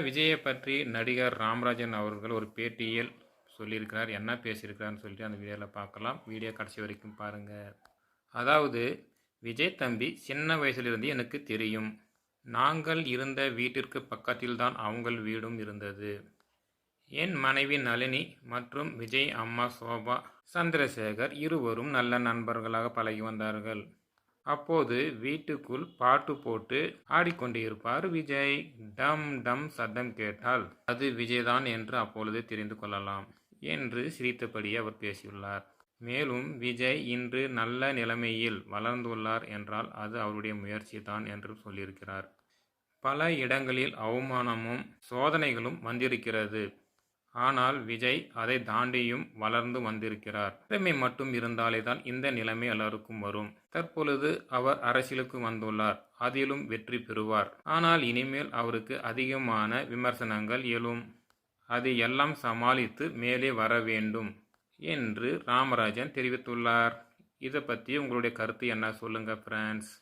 விஜயை பற்றி நடிகர் ராமராஜன் அவர்கள் ஒரு பேட்டியில் சொல்லியிருக்கிறார். என்ன பேசியிருக்கிறார்னு சொல்லிட்டு அந்த வீடியோவில் பார்க்கலாம். வீடியோ கடைசி வரைக்கும் பாருங்கள். அதாவது, விஜய் தம்பி சின்ன வயசுலிருந்து எனக்கு தெரியும். நாங்கள் இருந்த வீட்டிற்கு பக்கத்தில் தான் அவங்கள் வீடும் இருந்தது. என் மனைவி நளினி மற்றும் விஜய் அம்மா சோபா சந்திரசேகர் இருவரும் நல்ல நண்பர்களாக பழகி வந்தார்கள். அப்போது வீட்டுக்குள் பாட்டு போட்டு ஆடிக்கொண்டிருப்பார் விஜய். டம் டம் சத்தம் கேட்டால் அது விஜய்தான் என்று அப்பொழுது தெரிந்து கொள்ளலாம் என்று சிரித்தபடியே அவர் பேசியுள்ளார். மேலும் விஜய் இன்று நல்ல நிலைமையில் வளர்ந்துள்ளார் என்றால் அது அவருடைய முயற்சி தான் என்று சொல்லியிருக்கிறார். பல இடங்களில் அவமானமும் சோதனைகளும் வந்திருக்கிறது. ஆனால் விஜய் அதை தாண்டியும் வளர்ந்து வந்திருக்கிறார். திறமை மட்டும் இருந்தாலே தான் இந்த நிலைமை எல்லாருக்கும் வரும். தற்பொழுது அவர் அரசியலுக்கு வந்துள்ளார். அதிலும் வெற்றி பெறுவார். ஆனால் இனிமேல் அவருக்கு அதிகமான விமர்சனங்கள் எழும். அதை எல்லாம் சமாளித்து மேலே வர வேண்டும் என்று ராமராஜன் தெரிவித்துள்ளார். இதை பற்றி உங்களுடைய கருத்து என்ன சொல்லுங்க ஃப்ரெண்ட்ஸ்.